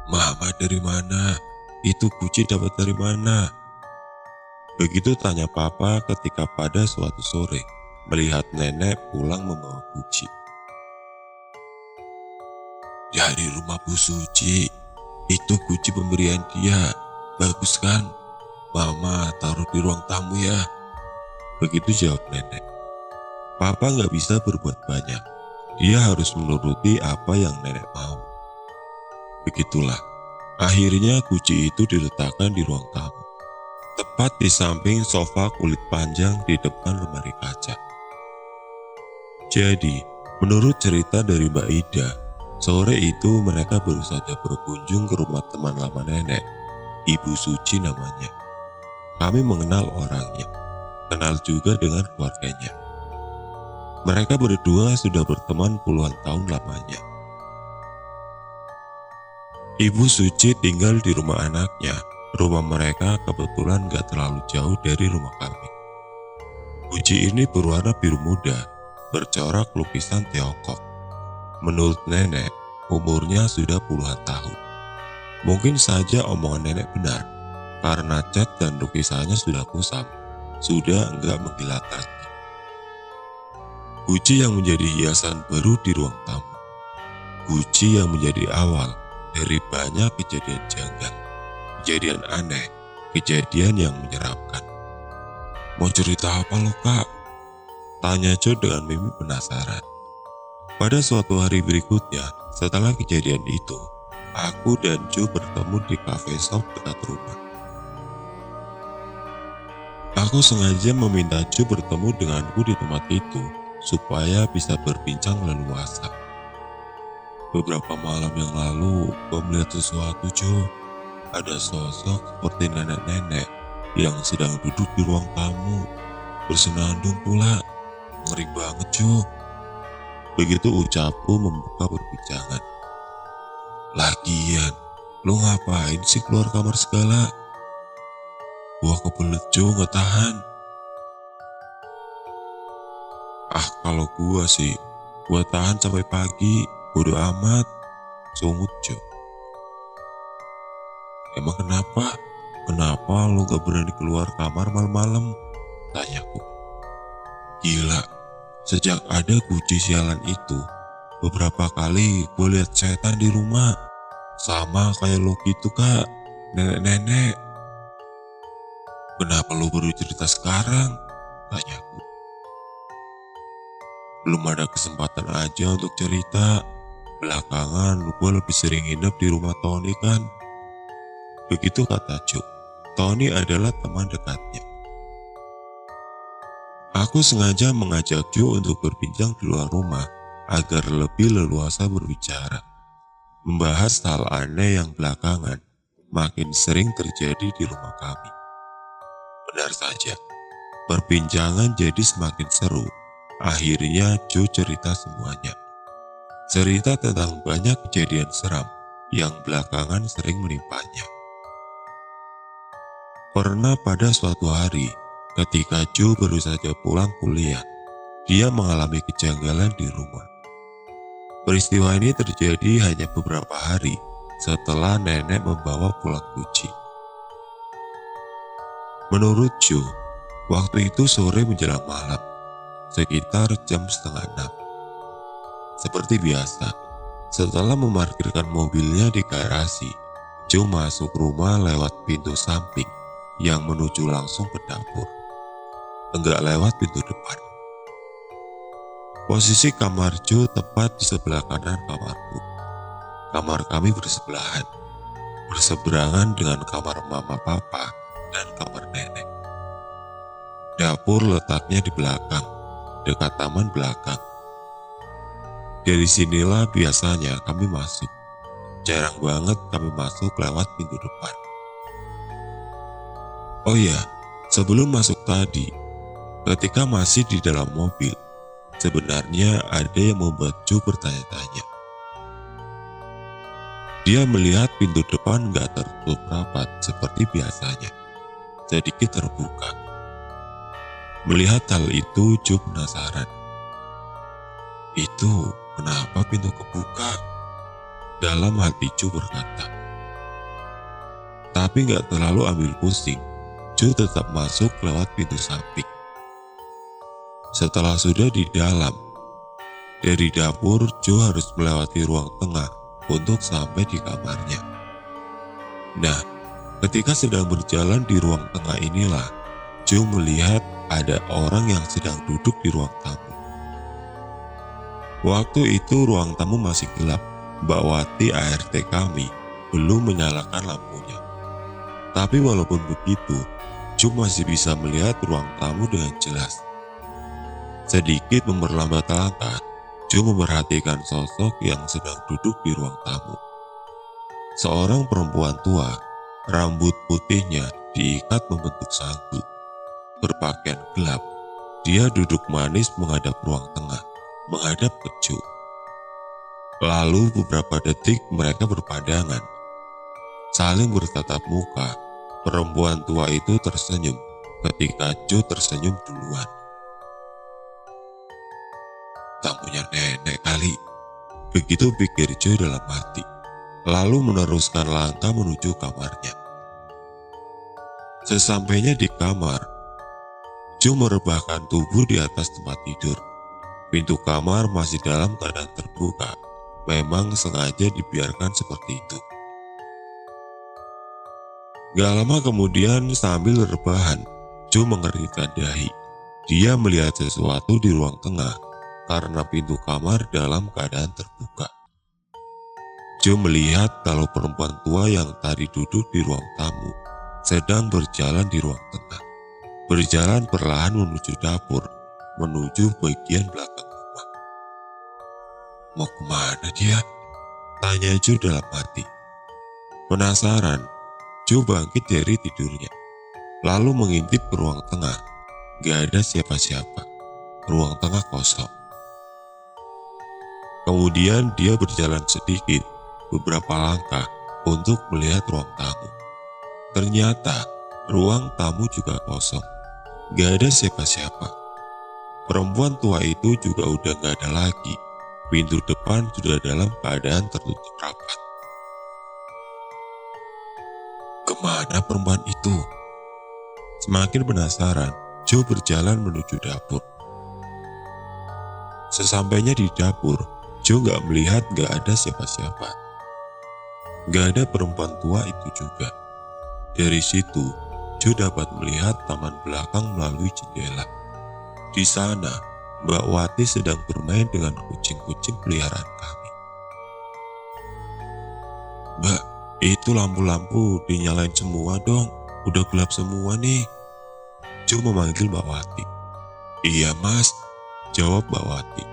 "Mama dari mana? Itu kuci dapat dari mana?" Begitu tanya papa ketika pada suatu sore melihat nenek pulang membawa kuci. "Dari rumah Bu Suci. Itu kuci pemberian dia. Bagus kan? Mama taruh di ruang tamu ya." Begitu jawab nenek. Papa nggak bisa berbuat banyak. Dia harus menuruti apa yang nenek mau. Begitulah. Akhirnya kuci itu diletakkan di ruang tamu, tepat di samping sofa kulit panjang di depan lemari kaca. Jadi, menurut cerita dari Mbak Ida, sore itu mereka baru saja berkunjung ke rumah teman lama nenek, Ibu Suci namanya. Kami mengenal orangnya, kenal juga dengan keluarganya. Mereka berdua sudah berteman puluhan tahun lamanya. Ibu Suci tinggal di rumah anaknya. Rumah mereka kebetulan gak terlalu jauh dari rumah kami. Kuci ini berwarna biru muda, bercorak lukisan Tiongkok. Menurut nenek, umurnya sudah puluhan tahun. Mungkin saja omongan nenek benar, karena cat dan lukisannya sudah kusam, sudah enggak mengkilat lagi. Kuci yang menjadi hiasan baru di ruang tamu. Kuci yang menjadi awal dari banyak kejadian janggal, kejadian aneh, kejadian yang menyeramkan. "Mau cerita apa lo, Kak?" tanya Jo dengan mimik penasaran. Pada suatu hari berikutnya, setelah kejadian itu, aku dan Jo bertemu di cafe shop dekat rumah. Aku sengaja meminta Jo bertemu denganku di tempat itu, supaya bisa berbincang leluasa. "Beberapa malam yang lalu, gue melihat sesuatu, Jo. Ada sosok seperti nenek-nenek yang sedang duduk di ruang tamu, bersenandung pula. Ngeri banget, Jo." Begitu ucapku membuka perbincangan. "Lagian, lo ngapain sih keluar kamar segala?" Gua kebelet, Jo, gak tahan. "Ah, kalau gua sih, gua tahan sampai pagi. Bodo amat," sungut Jo. "Emang kenapa? Kenapa lo gak berani keluar kamar malam-malam?" tanyaku. "Gila, sejak ada kuci sialan itu, beberapa kali gue lihat setan di rumah. Sama kayak lo gitu, Kak, nenek-nenek." "Kenapa lo baru cerita sekarang?" tanyaku. "Belum ada kesempatan aja untuk cerita. Belakangan gue lebih sering nginep di rumah Tony kan." Begitu kata Jo. Tony adalah teman dekatnya. Aku sengaja mengajak Jo untuk berbincang di luar rumah agar lebih leluasa berbicara, membahas hal aneh yang belakangan makin sering terjadi di rumah kami. Benar saja, perbincangan jadi semakin seru. Akhirnya Jo cerita semuanya. Cerita tentang banyak kejadian seram yang belakangan sering menimpanya. Pernah pada suatu hari, ketika Jo baru saja pulang kuliah, dia mengalami kejanggalan di rumah. Peristiwa ini terjadi hanya beberapa hari setelah nenek membawa pulang kuci. Menurut Jo, waktu itu sore menjelang malam, sekitar jam 5:30. Seperti biasa, setelah memarkirkan mobilnya di garasi, Jo masuk rumah lewat pintu samping yang menuju langsung ke dapur. Enggak lewat pintu depan. Posisi kamar Jo tepat di sebelah kanan kamarku. Kamar kami bersebelahan, berseberangan dengan kamar mama papa dan kamar nenek. Dapur letaknya di belakang, dekat taman belakang. Dari sinilah biasanya kami masuk. Jarang banget kami masuk lewat pintu depan. Oh ya, sebelum masuk tadi, ketika masih di dalam mobil, sebenarnya ada yang membuat Jo bertanya-tanya. Dia melihat pintu depan gak tertutup rapat seperti biasanya, sedikit terbuka. Melihat hal itu, Jo penasaran. "Itu kenapa pintu kebuka?" Dalam hati Jo berkata. Tapi nggak terlalu ambil pusing, Joe tetap masuk lewat pintu samping. Setelah sudah di dalam, dari dapur Joe harus melewati ruang tengah untuk sampai di kamarnya. Nah, ketika sedang berjalan di ruang tengah inilah, Joe melihat ada orang yang sedang duduk di ruang tamu. Waktu itu ruang tamu masih gelap. Mbak Wati ART kami belum menyalakan lampunya. Tapi walaupun begitu, Joe masih bisa melihat ruang tamu dengan jelas. Sedikit memperlambat langkah, Joe memperhatikan sosok yang sedang duduk di ruang tamu. Seorang perempuan tua, rambut putihnya diikat membentuk sanggul. Berpakaian gelap, dia duduk manis menghadap ruang tengah, menghadap ke Joe. Lalu beberapa detik mereka berpandangan. Saling bertatap muka, perempuan tua itu tersenyum ketika Joe tersenyum duluan. Tamunya nenek kali, begitu pikir Joe dalam hati, lalu meneruskan langkah menuju kamarnya. Sesampainya di kamar, Joe merebahkan tubuh di atas tempat tidur. Pintu kamar masih dalam keadaan terbuka, memang sengaja dibiarkan seperti itu. Gak lama kemudian sambil rebahan, Joe mengeringkan dahi. Dia melihat sesuatu di ruang tengah karena pintu kamar dalam keadaan terbuka. Joe melihat kalau perempuan tua yang tadi duduk di ruang tamu sedang berjalan di ruang tengah. Berjalan perlahan menuju dapur, menuju bagian belakang rumah. Mau kemana dia? Tanya Joe dalam hati. Penasaran, Joe bangkit dari tidurnya, lalu mengintip ke ruang tengah. Gak ada siapa-siapa, ruang tengah kosong. Kemudian dia berjalan sedikit, beberapa langkah untuk melihat ruang tamu. Ternyata ruang tamu juga kosong, gak ada siapa-siapa. Perempuan tua itu juga udah gak ada lagi. Pintu depan sudah dalam keadaan tertutup rapat. Kemana perempuan itu? Semakin penasaran, Joe berjalan menuju dapur. Sesampainya di dapur, Joe gak melihat gak ada siapa-siapa. Gak ada perempuan tua itu juga. Dari situ, Joe dapat melihat taman belakang melalui jendela. Di sana, Mbak Wati sedang bermain dengan kucing-kucing peliharaan kami. Mbak, itu lampu-lampu dinyalain semua dong. Udah gelap semua nih. Joe memanggil Mbak Wati. Iya mas, jawab Mbak Wati.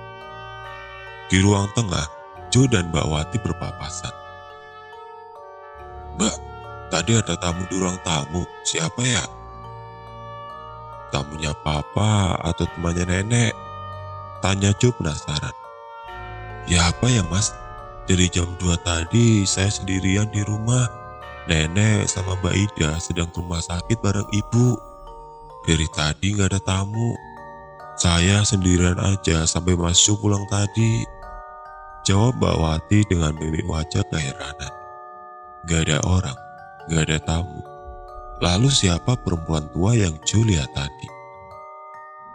Di ruang tengah, Joe dan Mbak Wati berpapasan. Mbak, tadi ada tamu di ruang tamu. Siapa ya? Tamunya papa atau temannya nenek? Tanya Joe penasaran. Ya apa ya mas? Dari jam 2 tadi saya sendirian di rumah. Nenek sama Mbak Ida sedang ke rumah sakit bareng ibu. Dari tadi gak ada tamu. Saya sendirian aja sampai masuk pulang tadi. Jawab Mbak Wati dengan mimik wajah keheranan. Gak ada orang, gak ada tamu. Lalu siapa perempuan tua yang Joe lihat tadi?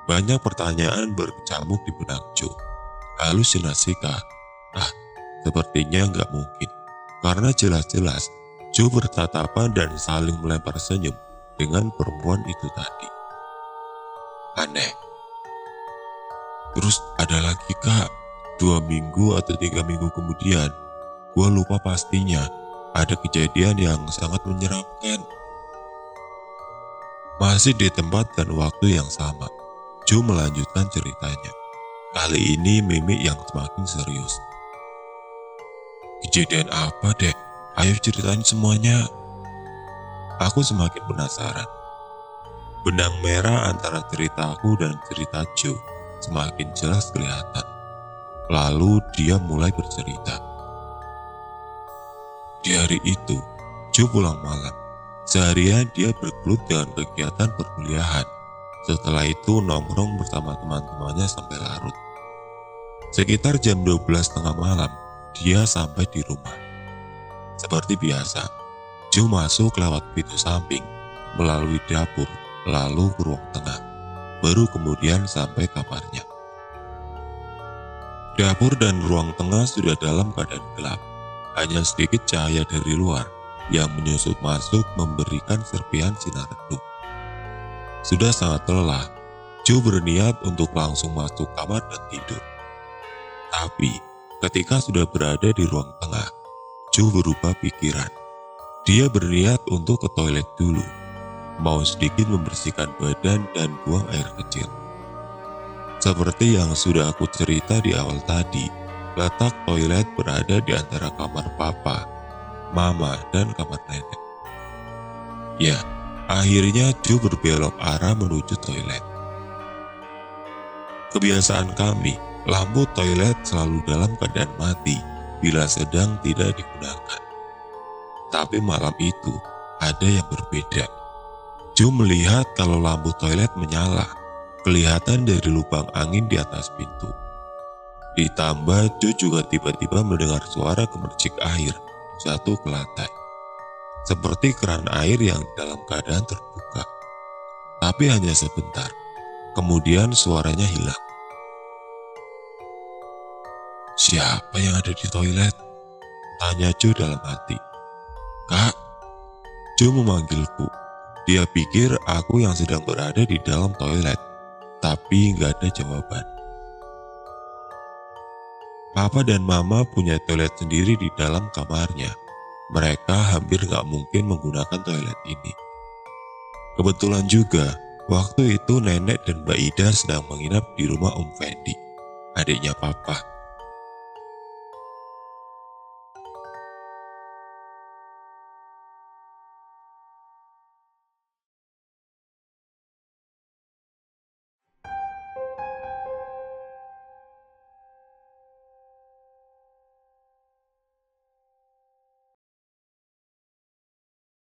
Banyak pertanyaan berkecamuk di benak Joe. Halusinasi kah? Sepertinya nggak mungkin. Karena jelas-jelas Joe bertatapan dan saling melempar senyum dengan perempuan itu tadi. Aneh. Terus ada lagi kak, 2 minggu atau 3 minggu kemudian, gue lupa pastinya, ada kejadian yang sangat menyeramkan. Masih di tempat dan waktu yang sama, Joe melanjutkan ceritanya. Kali ini mimik yang semakin serius. Kejadian apa dek? Ayo ceritain semuanya. Aku semakin penasaran. Benang merah antara ceritaku dan cerita Joe semakin jelas kelihatan. Lalu dia mulai bercerita. Di hari itu, Joe pulang malam. Seharian dia bergelut dengan kegiatan perkuliahan. Setelah itu nongkrong bersama teman-temannya sampai larut. Sekitar jam 12 tengah malam, dia sampai di rumah. Seperti biasa, Jo masuk lewat pintu samping, melalui dapur, lalu ke ruang tengah, baru kemudian sampai kamarnya. Dapur dan ruang tengah sudah dalam keadaan gelap, hanya sedikit cahaya dari luar yang menyusup masuk memberikan serpihan sinar redup. Sudah sangat lelah, Jo berniat untuk langsung masuk kamar dan tidur. Tapi, ketika sudah berada di ruang tengah, Jo berubah pikiran. Dia berniat untuk ke toilet dulu, mau sedikit membersihkan badan dan buang air kecil. Seperti yang sudah aku cerita di awal tadi, letak toilet berada di antara kamar papa, mama, dan kamar nenek. Ya, akhirnya Jo berbelok arah menuju toilet. Kebiasaan kami, lampu toilet selalu dalam keadaan mati bila sedang tidak digunakan. Tapi malam itu, ada yang berbeda. Jo melihat kalau lampu toilet menyala, kelihatan dari lubang angin di atas pintu. Ditambah Jo juga tiba-tiba mendengar suara gemercik air jatuh ke lantai. Seperti keran air yang dalam keadaan terbuka. Tapi hanya sebentar, kemudian suaranya hilang. "Siapa yang ada di toilet?" tanya Jo dalam hati. "Kak," Jo memanggilku. Dia pikir aku yang sedang berada di dalam toilet, tapi nggak ada jawaban. Papa dan Mama punya toilet sendiri di dalam kamarnya. Mereka hampir nggak mungkin menggunakan toilet ini. Kebetulan juga, waktu itu Nenek dan Mbak Ida sedang menginap di rumah Om Fendi, adiknya Papa.